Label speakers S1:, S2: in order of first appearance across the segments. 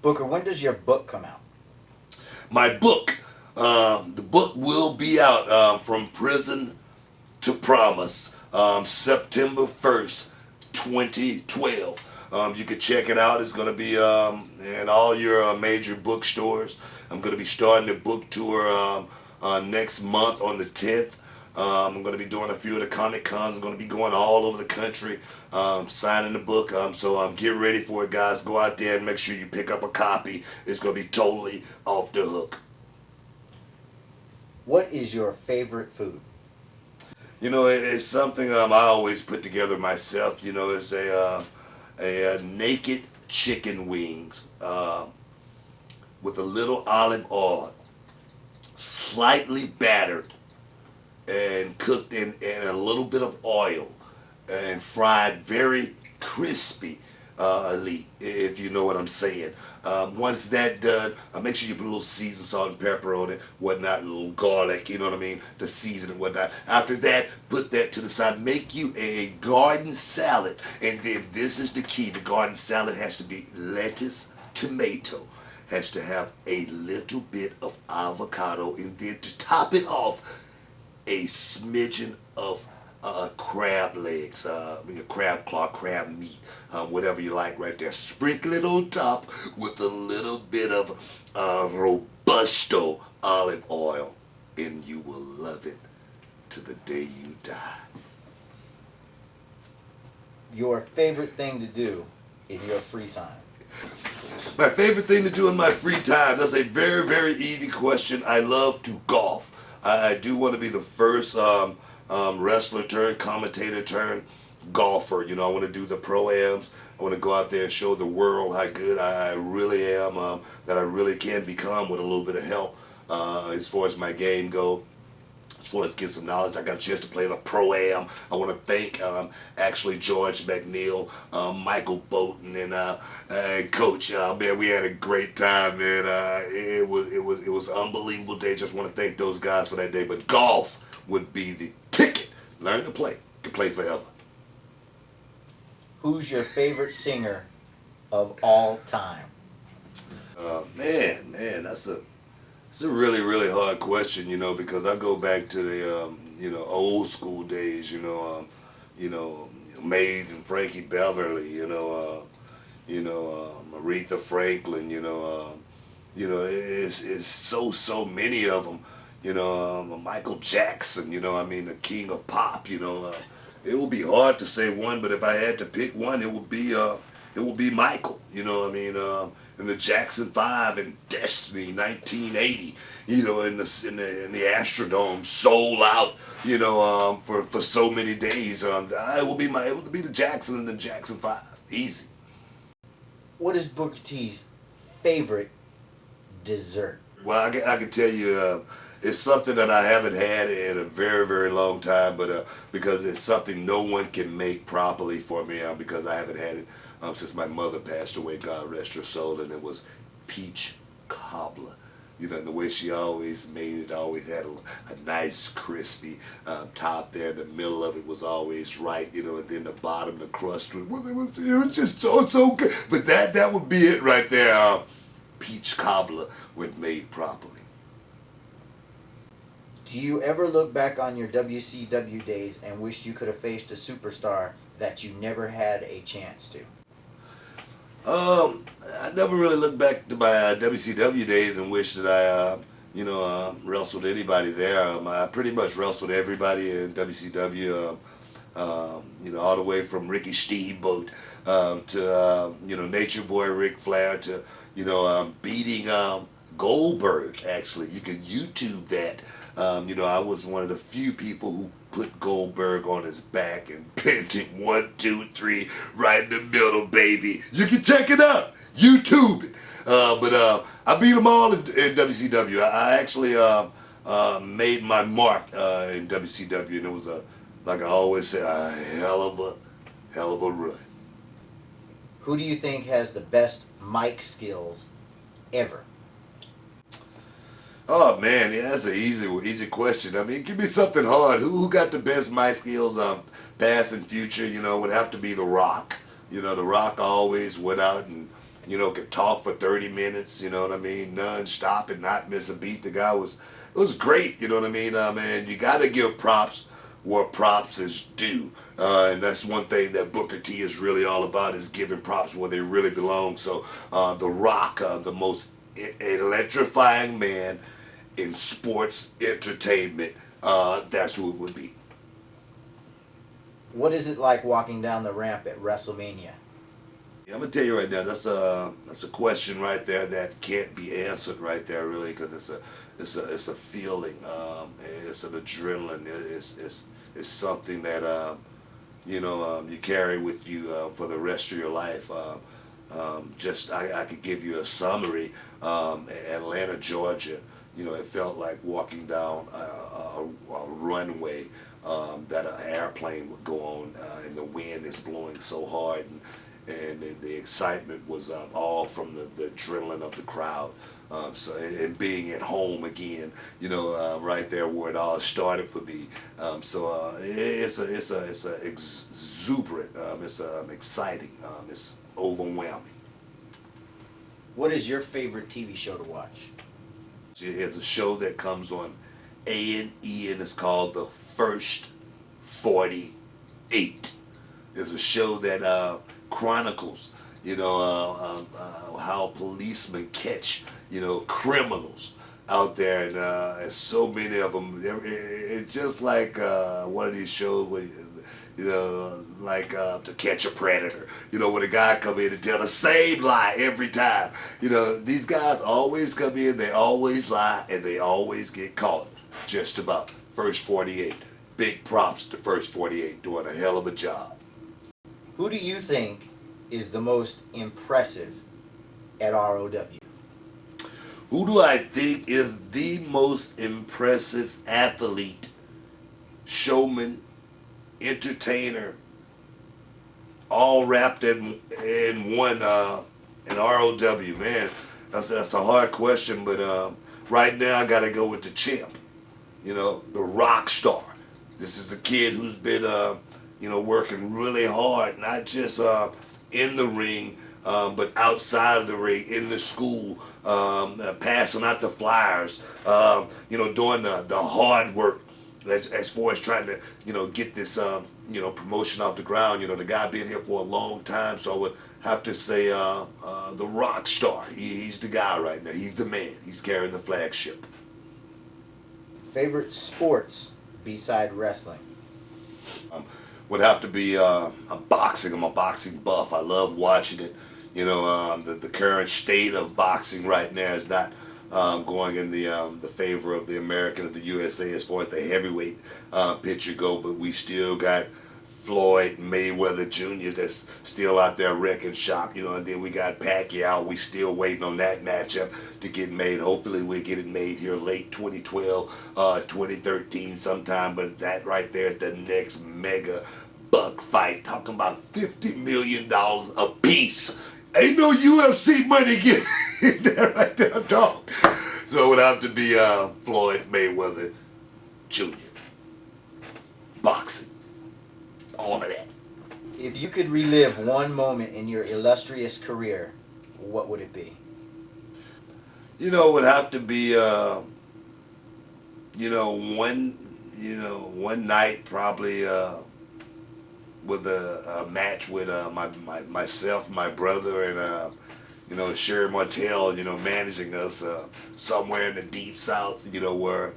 S1: Booker, when does your book come out?
S2: My book, the book will be out from prison to promise, September 1st, 2012. You can check it out. It's going to be in all your major bookstores. I'm going to be starting the book tour next month on the 10th. I'm going to be doing a few of the Comic Cons. I'm going to be going all over the country signing the book. So get ready for it, guys. Go out there and make sure you pick up a copy. It's going to be totally off the hook.
S1: What is your favorite food?
S2: You know, it's something I always put together myself. You know, it's a naked chicken wings with a little olive oil, slightly battered and cooked in a little bit of oil and fried very crispy, if you know what I'm saying. Once that's done, make sure you put a little seasoned salt and pepper on it, whatnot, a little garlic, you know what I mean, to season and whatnot. After that, put that to the side. Make you a garden salad. And then this is the key. The garden salad has to be lettuce, tomato, has to have a little bit of avocado, and then to top it off, a smidgen of crab legs, crab claw, crab meat, whatever you like right there. Sprinkle it on top with a little bit of Robusto olive oil, and you will love it to the day you die.
S1: Your favorite thing to do in your free time?
S2: My favorite thing to do in my free time, that's a very, very easy question. I love to golf. I do want to be the first wrestler turned commentator turned golfer. You know, I want to do the pro-ams. I want to go out there and show the world how good I really am, that I really can become with a little bit of help as far as my game go. As far as get some knowledge, I got a chance to play the Pro-Am. I want to thank actually George McNeil, Michael Bolton, and Coach. Man, we had a great time, man. It was an unbelievable day. Just want to thank those guys for that day. But golf would be the ticket. Learn to play. You can play forever.
S1: Who's your favorite singer of all time?
S2: Man, it's a really, really hard question, you know, because I go back to the, old school days, Mays and Frankie Beverly, Aretha Franklin, it's so many of them, Michael Jackson, the king of pop, it would be hard to say one, but if I had to pick one, it would be Michael, in the Jackson 5 and Destiny 1980, in the Astrodome, sold out, for so many days. It would be the Jackson and the Jackson 5, easy.
S1: What is Booker T's favorite dessert?
S2: Well, I can tell you, it's something that I haven't had in a very, very long time, but because it's something no one can make properly for me, because I haven't had it since my mother passed away, God rest her soul, and it was peach cobbler. And the way she always made it, always had a nice crispy top there. The middle of it was always right, and then the bottom, the crust, it was just so good. But that would be it right there. Peach cobbler when made properly.
S1: Do you ever look back on your WCW days and wish you could have faced a superstar that you never had a chance to?
S2: I never really looked back to my WCW days and wish that I, wrestled anybody there. I pretty much wrestled everybody in WCW, all the way from Ricky Steamboat to, Nature Boy Ric Flair to, beating Goldberg, actually. You can YouTube that. I was one of the few people who put Goldberg on his back and pinned him 1, 2, 3 right in the middle, baby. You can check it out. YouTube it. But I beat them all in WCW. I actually made my mark in WCW, and it was like I always say, a hell of a run.
S1: Who do you think has the best mic skills ever?
S2: Oh man, yeah, that's an easy question. I mean, give me something hard. Who got the best mic skills, past and future? Would have to be The Rock. The Rock always went out and could talk for 30 minutes, you know what I mean, non-stop and not miss a beat. The guy it was great, you know what I mean, man. You got to give props where props is due, and that's one thing that Booker T is really all about, is giving props where they really belong. So The Rock, the most electrifying man in sports entertainment, that's who it would be.
S1: What is it like walking down the ramp at Wrestlemainia?
S2: Yeah, I'm gonna tell you right now, that's a question right there that can't be answered right there, really, because it's a feeling, it's an adrenaline, it's something that you carry with you for the rest of your life. I could give you a summary. Atlanta, Georgia, it felt like walking down a runway that an airplane would go on, and the wind is blowing so hard, and the excitement was all from the adrenaline of the crowd. And being at home again, right there where it all started for me. It's a exuberant, it's exciting, it's overwhelming.
S1: What is your favorite TV show to watch?
S2: It's a show that comes on A&E, and it's called The First 48. It's a show that chronicles, how policemen catch, criminals out there, and so many of them. It's just like one of these shows where, like To Catch a Predator, when a guy come in and tell the same lie every time. These guys always come in, they always lie, and they always get caught. Just about. First 48. Big props to First 48, doing a hell of a job.
S1: Who do you think is the most impressive at ROW?
S2: Who do I think is the most impressive athlete, showman, entertainer, all wrapped in one in ROW? Man, that's a hard question, but right now I gotta go with the champ, the rock star. This is a kid who's been working really hard, not just in the ring, but outside of the ring, in the school, passing out the flyers, doing the hard work as far as trying to, get this, promotion off the ground. The guy been here for a long time, so I would have to say the rock star. He's the guy right now. He's the man. He's carrying the flagship.
S1: Favorite sports beside wrestling?
S2: Would have to be boxing. I'm a boxing buff. I love watching it. The current state of boxing right now is not going in the favor of the Americans, the USA, as far as the heavyweight picture go. But we still got Floyd Mayweather Jr. that's still out there wrecking shop, and then we got Pacquiao. We still waiting on that matchup to get made. Hopefully we'll get it made here late 2012, 2013 sometime. But that right there is the next mega buck fight. Talking about $50 million a piece. Ain't no UFC money getting there right there, dog. So it would have to be Floyd Mayweather Jr. Boxing. All of that.
S1: If you could relive one moment in your illustrious career, what would it be?
S2: It would have to be one night probably with a match with myself, my brother, and Sherry Martell, managing us somewhere in the deep south, where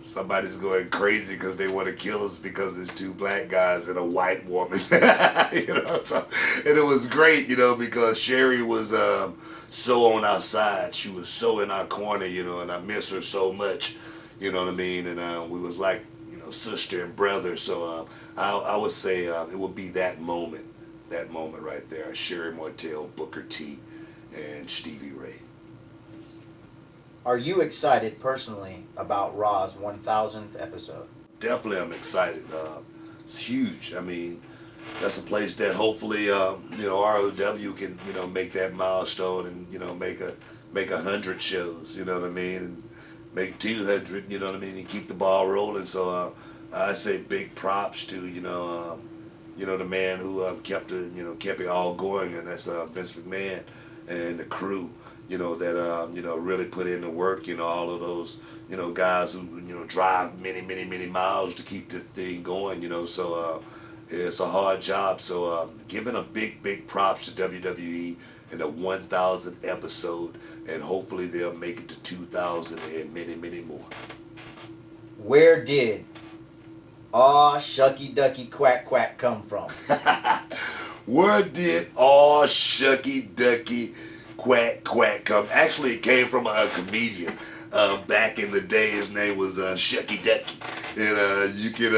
S2: somebody's going crazy because they want to kill us because there's two black guys and a white woman. So, and it was great, because Sherry was so on our side. She was so in our corner, and I miss her so much, you know what I mean? And we was like, sister and brother. So I would say it would be that moment right there. Sherry Martell, Booker T, and Stevie Ray.
S1: Are you excited personally about Raw's 1000th episode?
S2: Definitely, I'm excited. It's huge. I mean, that's a place that hopefully, ROW can, make that milestone and, make 100 shows, you know what I mean? And make 200, you know what I mean? And keep the ball rolling. So I say big props to, you know, the man who kept it, you know, kept it all going, and that's Vince McMahon and the crew, you know, that you know, really put in the work. You know, all of those, you know, guys who, you know, drive many miles to keep this thing going. You know, so it's a hard job. So giving a big props to WWE in the 1,000th episode, and hopefully they'll make it to 2,000 and many more.
S1: Where did Shucky Ducky Quack Quack come from?
S2: Where did all Shucky Ducky Quack Quack come? Actually, it came from a comedian. Back in the day, his name was Shucky Ducky, and you can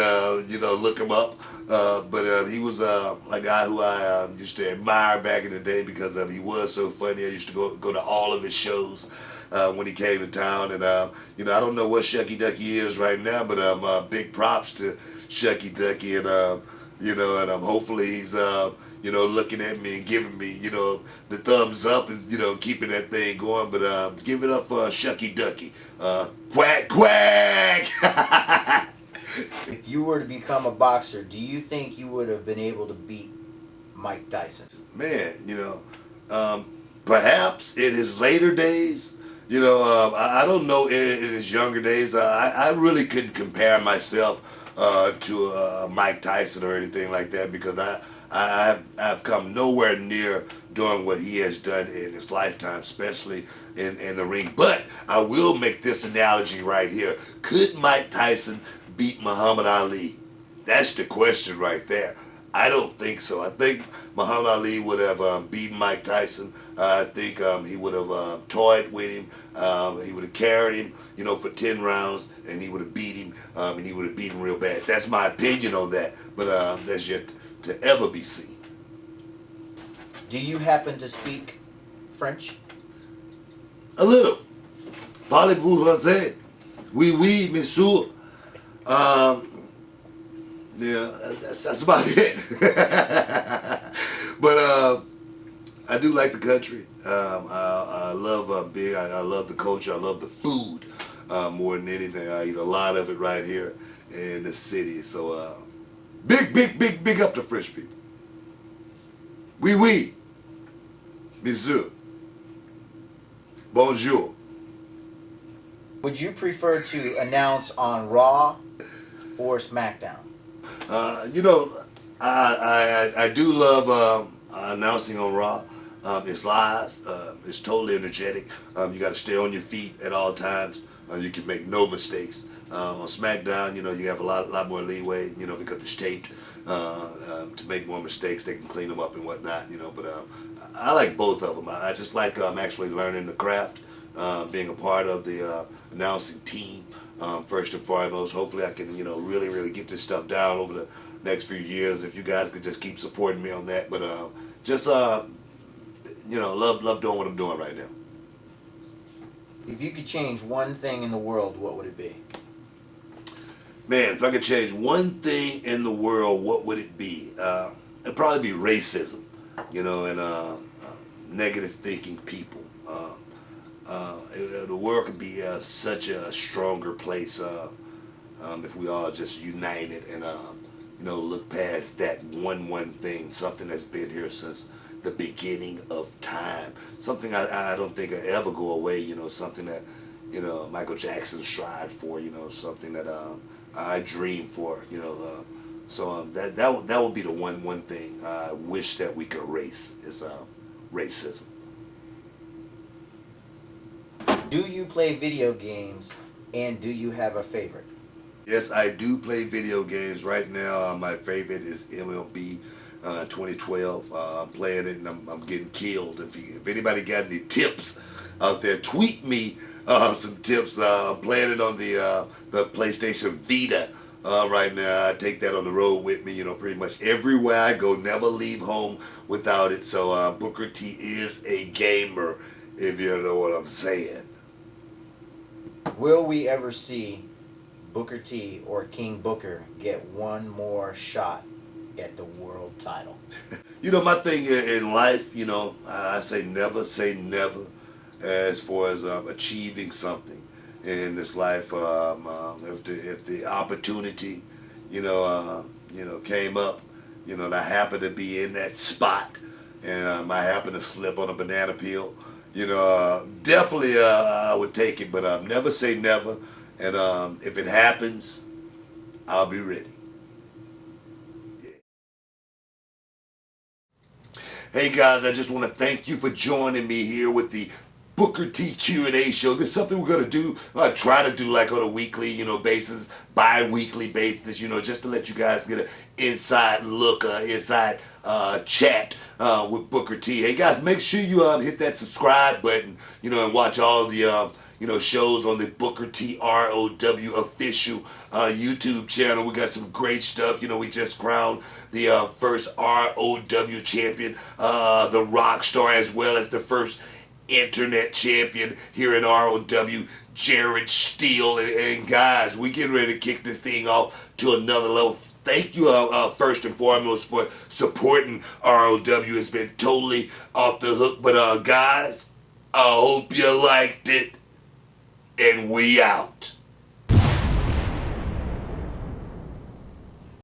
S2: you know, look him up. But he was a guy who I used to admire back in the day because he was so funny. I used to go to all of his shows when he came to town, and you know, I don't know what Shucky Ducky is right now, but big props to Shucky Ducky, and you know, and hopefully he's you know, looking at me and giving me, you know, the thumbs up, and, you know, keeping that thing going. But give it up for Shucky Ducky, quack quack.
S1: If you were to become a boxer, do you think you would have been able to beat Mike Tyson?
S2: Man, you know, perhaps in his later days, you know, I don't know, in his younger days, I really couldn't compare myself to Mike Tyson or anything like that, because I've come nowhere near doing what he has done in his lifetime, especially in the ring. But I will make this analogy right here. Could Mike Tyson beat Muhammad Ali? That's the question right there. I don't think so. I think Muhammad Ali would have beaten Mike Tyson. I think he would have toyed with him. He would have carried him, you know, for 10 rounds, and he would have beat him, and he would have beat him real bad. That's my opinion on that, but that's yet to ever be seen.
S1: Do you happen to speak French?
S2: A little. Parlez-vous français? Oui, monsieur. Yeah, that's about it. But I do like the country. I love I love the culture. I love the food more than anything. I eat a lot of it right here in the city. So big up to French people. Oui, monsieur. Bonjour.
S1: Would you prefer to announce on Raw or SmackDown?
S2: You know, I do love announcing on Raw. It's live. It's totally energetic. You got to stay on your feet at all times. You can make no mistakes. On SmackDown, you know, you have a lot more leeway, you know, because it's taped. To make more mistakes, they can clean them up and whatnot, you know. But I like both of them. I just like actually learning the craft, being a part of the announcing team. First and foremost, hopefully I can, you know, really get this stuff down over the next few years. If you guys could just keep supporting me on that, but just you know, love doing what I'm doing right now.
S1: If you could change one thing in the world, what would it be?
S2: Man, if I could change one thing in the world, what would it be? It'd probably be racism, you know, and negative thinking people. The world could be such a stronger place if we all just united and you know, look past that one thing, something that's been here since the beginning of time, something I don't think will ever go away. You know, something that, you know, Michael Jackson strived for. You know, something that I dream for. You know, so that would be the one thing I wish that we could erase is racism.
S1: Do you play video games, and do you have a favorite?
S2: Yes, I do play video games. Right now, my favorite is MLB 2012. I'm playing it, and I'm getting killed. If anybody got any tips out there, tweet me some tips. I'm playing it on the PlayStation Vita right now. I take that on the road with me, you know, pretty much everywhere I go. Never leave home without it. So Booker T is a gamer, if you know what I'm saying.
S1: Will we ever see Booker T or King Booker get one more shot at the world title?
S2: You know, my thing in life, you know, I say never as far as achieving something in this life. If the opportunity, you know, came up, and I happen to be in that spot, and I happen to slip on a banana peel, definitely I would take it, but never say never. And if it happens, I'll be ready. Hey guys, I just want to thank you for joining me here with the Booker T Q&A show. This is something we're going to do, I try to do like on a weekly, basis, bi-weekly basis, just to let you guys get an inside look, inside chat with Booker T. Hey guys, make sure you hit that subscribe button, and watch all the, shows on the Booker T ROW official YouTube channel. We got some great stuff. We just crowned the first ROW champion, the rock star, as well as the first internet champion here in ROW, Jared Steele. And guys, we getting ready to kick this thing off to another level. Thank you first and foremost for supporting ROW. It's been totally off the hook. But guys, I hope you liked it. And we out.